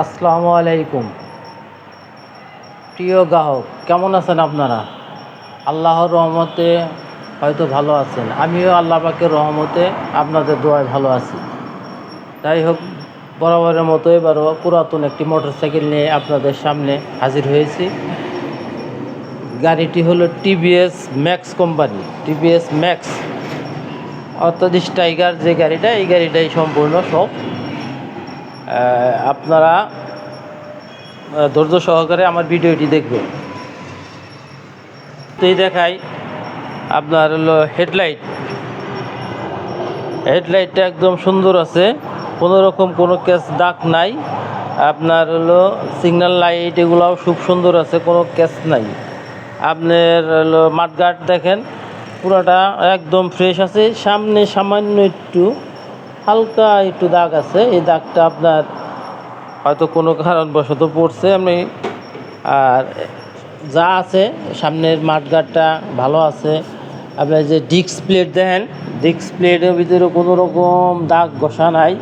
আসসালামু আলাইকুম। প্রিয় গ্রাহক, কেমন আছেন আপনারা? আল্লাহর রহমতে হয়তো ভালো আছেন। আমিও আল্লাহ পাকের রহমতে আপনাদের দোয়ায় ভালো আছি। যাই হোক, বরাবরের মতো এবারও পুরাতন একটি মোটরসাইকেল নিয়ে আপনাদের সামনে হাজির হয়েছি। গাড়িটি হলো TVS max company, TVS max অর্থাৎ টাইগার যে গাড়িটা, এই গাড়িটাই সম্পূর্ণ সব। আপনারা ধৈর্য সহকারে আমার ভিডিওটি দেখবেন। তো এই দেখাই আপনার হলো হেডলাইটটা একদম সুন্দর আছে, কোনো রকম কোনো ক্যাচ দাগ নাই। আপনার হলো সিগন্যাল লাইট এগুলোও খুব সুন্দর আছে, কোনো ক্যাচ নাই। আপনার হলো মাঠগার্ড দেখেন, পুরোটা একদম ফ্রেশ আছে। সামনে সামান্য একটু হালকা একটু দাগ আছে, এই দাগটা আপনার হয়তো কোনো কারণবশত পড়ছে। আর যা আছে সামনের মাঠগার্ডটা ভালো আছে। আপনার যে ডিস্ক প্লেট দেখেন, ডিস্ক প্লেটের ভিতরে কোনো রকম দাগ ঘষা নাই,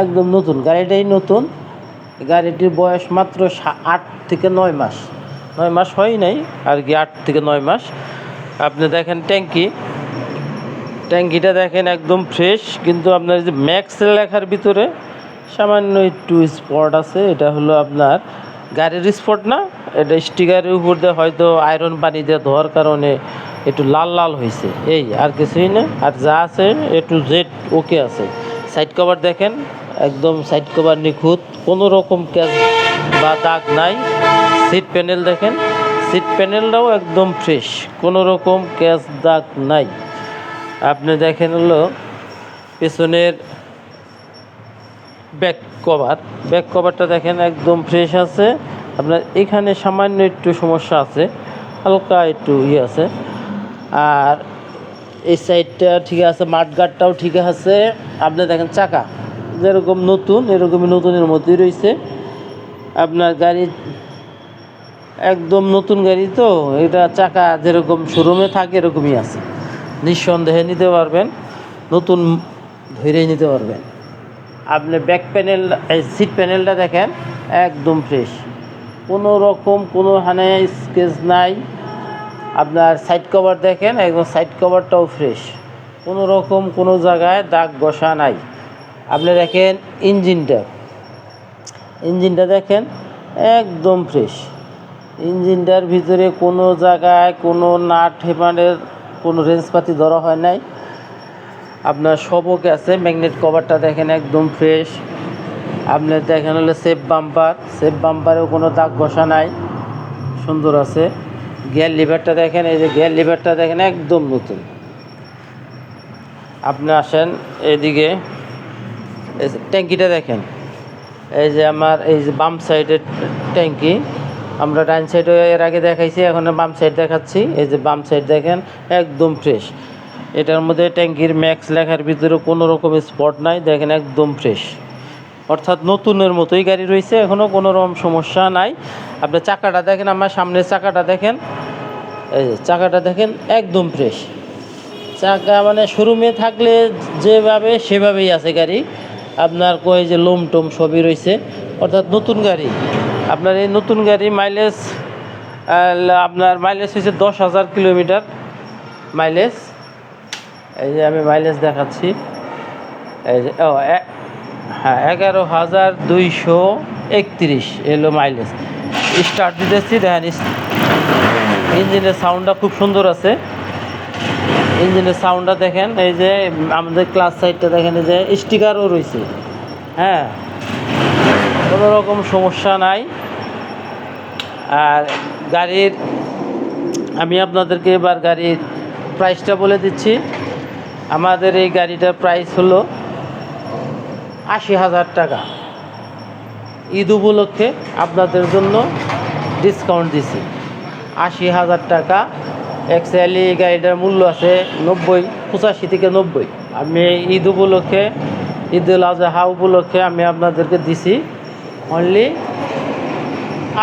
একদম নতুন। গাড়িটাই নতুন। গাড়িটির বয়স মাত্র 8 থেকে 9 মাস, 9 মাস হয় নাই আর কি, 8 থেকে 9 মাস। আপনি দেখেন ট্যাঙ্কিটা দেখেন একদম ফ্রেশ, কিন্তু আপনার যে ম্যাক্স লেখার ভিতরে সামান্য একটু স্পট আছে। এটা হলো আপনার গাড়ির স্পট না, এটা স্টিকারের উপর দিয়ে হয়তো আয়রন পানি দিয়ে ধোয়ার কারণে একটু লাল লাল হয়েছে, এই আর কিছুই না। আর যা আছে টু জেড ওকে আছে। সাইড কভার দেখেন, একদম সাইড কভার নিখুঁত, কোনো রকম ক্যাচ বা দাগ নাই। সিট প্যানেল দেখেন, সিট প্যানেলটাও একদম ফ্রেশ, কোনো রকম ক্যাচ দাগ নাই। আপনি দেখেন হলো পেছনের ব্যাক কভারটা দেখেন একদম ফ্রেশ আছে। আপনার এখানে সামান্য একটু সমস্যা আছে, হালকা একটু আছে। আর এই সাইডটা ঠিক আছে, মাঠগার্ডটাও ঠিক আছে। আপনি দেখেন চাকা যেরকম নতুন, এরকমই নতুনের মধ্যেই রয়েছে। আপনার গাড়ি একদম নতুন গাড়ি, তো এটা চাকা যেরকম শোরুমে থাকে এরকমই আছে। নিঃসন্দেহে নিতে পারবেন, নতুন ধরেই নিতে পারবেন। আপনি ব্যাক প্যানেল, এই সিট প্যানেলটা দেখেন একদম ফ্রেশ, কোনো রকম কোনো হানে স্কেচ নাই। আপনার সাইড কভার দেখেন, একদম সাইড কভারটাও ফ্রেশ, কোনো রকম কোনো জায়গায় দাগ ঘষা নাই। আপনি দেখেন ইঞ্জিনটা দেখেন একদম ফ্রেশ। ইঞ্জিনটার ভিতরে কোনো জায়গায় কোনো নাট হেপানের কোনো রেঞ্জপাতি ধরা হয় নাই। আপনার সবকে আছে। ম্যাগনেট কভারটা দেখেন একদম ফ্রেশ। আপনার দেখেন হলো সেফ বাম্পারেও কোনো দাগ ঘষা নাই, সুন্দর আছে। গিয়ার লিভারটা দেখেন, এই যে গিয়ার লিভারটা দেখেন একদম নতুন। আপনি আসেন এদিকে, ট্যাঙ্কিটা দেখেন, এই যে আমার এই যে বাম সাইডের ট্যাঙ্কি, আমরা ডাইন সাইডে এর আগে দেখাইছি, এখন বাম সাইড দেখাচ্ছি। এই যে বাম সাইড দেখেন একদম ফ্রেশ। এটার মধ্যে ট্যাঙ্কির ম্যাক্স লেখার ভিতরে কোনো রকম স্পট নাই, দেখেন একদম ফ্রেশ, অর্থাৎ নতুনের মতোই গাড়ি রয়েছে, এখনও কোনো রকম সমস্যা নাই। আপনি চাকাটা দেখেন, আমার সামনের চাকাটা দেখেন, এই যে চাকাটা দেখেন একদম ফ্রেশ। চাকা মানে শোরুমে থাকলে যেভাবে সেভাবেই আছে গাড়ি। আপনার কই যে লোম টোম সবই রয়েছে, অর্থাৎ নতুন গাড়ি। আপনার এই নতুন গাড়ি মাইলেজ, আপনার মাইলেজ হয়েছে 10,000 কিলোমিটার মাইলেজ। এই যে আমি মাইলেজ দেখাচ্ছি, এই যে হ্যাঁ 11,231 এলো মাইলেজ। স্টার্ট দিতেছি, দেখেন ইঞ্জিনের সাউন্ডটা খুব সুন্দর আছে। ইঞ্জিনের সাউন্ডটা দেখেন, এই যে আমাদের ক্লাস সাইডটা দেখেন, এই যে স্টিকারও রয়েছে। হ্যাঁ, কোনো রকম সমস্যা নাই। আর গাড়ির আমি আপনাদেরকে এবার গাড়ির প্রাইসটা বলে দিচ্ছি। আমাদের এই গাড়িটার প্রাইস হলো 80,000 টাকা। ঈদ উপলক্ষে আপনাদের জন্য ডিসকাউন্ট দিছি, 80,000 টাকা। অ্যাকচুয়ালি এই গাড়িটার মূল্য আছে 85 থেকে 90। আমি ঈদ উপলক্ষে, ঈদ উল আজহা উপলক্ষে আমি আপনাদেরকে দিছি অনলি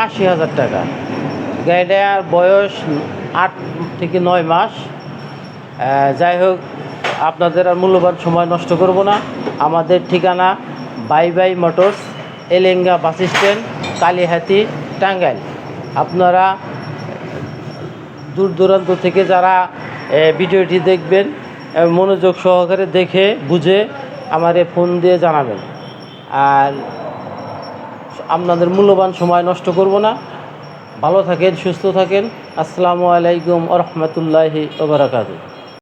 80,000 টাকা। গাড়িটার বয়স 8 থেকে 9 মাস। যাই হোক, আপনাদের আর মূল্যবান সময় নষ্ট করব না। আমাদের ঠিকানা bye bye motors, Elenga bus stand, Kalihati, Tangail. আপনারা দূর দূরান্ত থেকে যারা ভিডিওটি দেখবেন মনোযোগ সহকারে দেখে বুঝে আমারে ফোন দিয়ে জানাবেন। আর আপনাদের মূল্যবান সময় নষ্ট করব না। ভালো থাকেন, সুস্থ থাকেন। আসসালামু আলাইকুম ওয়া রাহমাতুল্লাহি ওয়া বারাকাতুহু।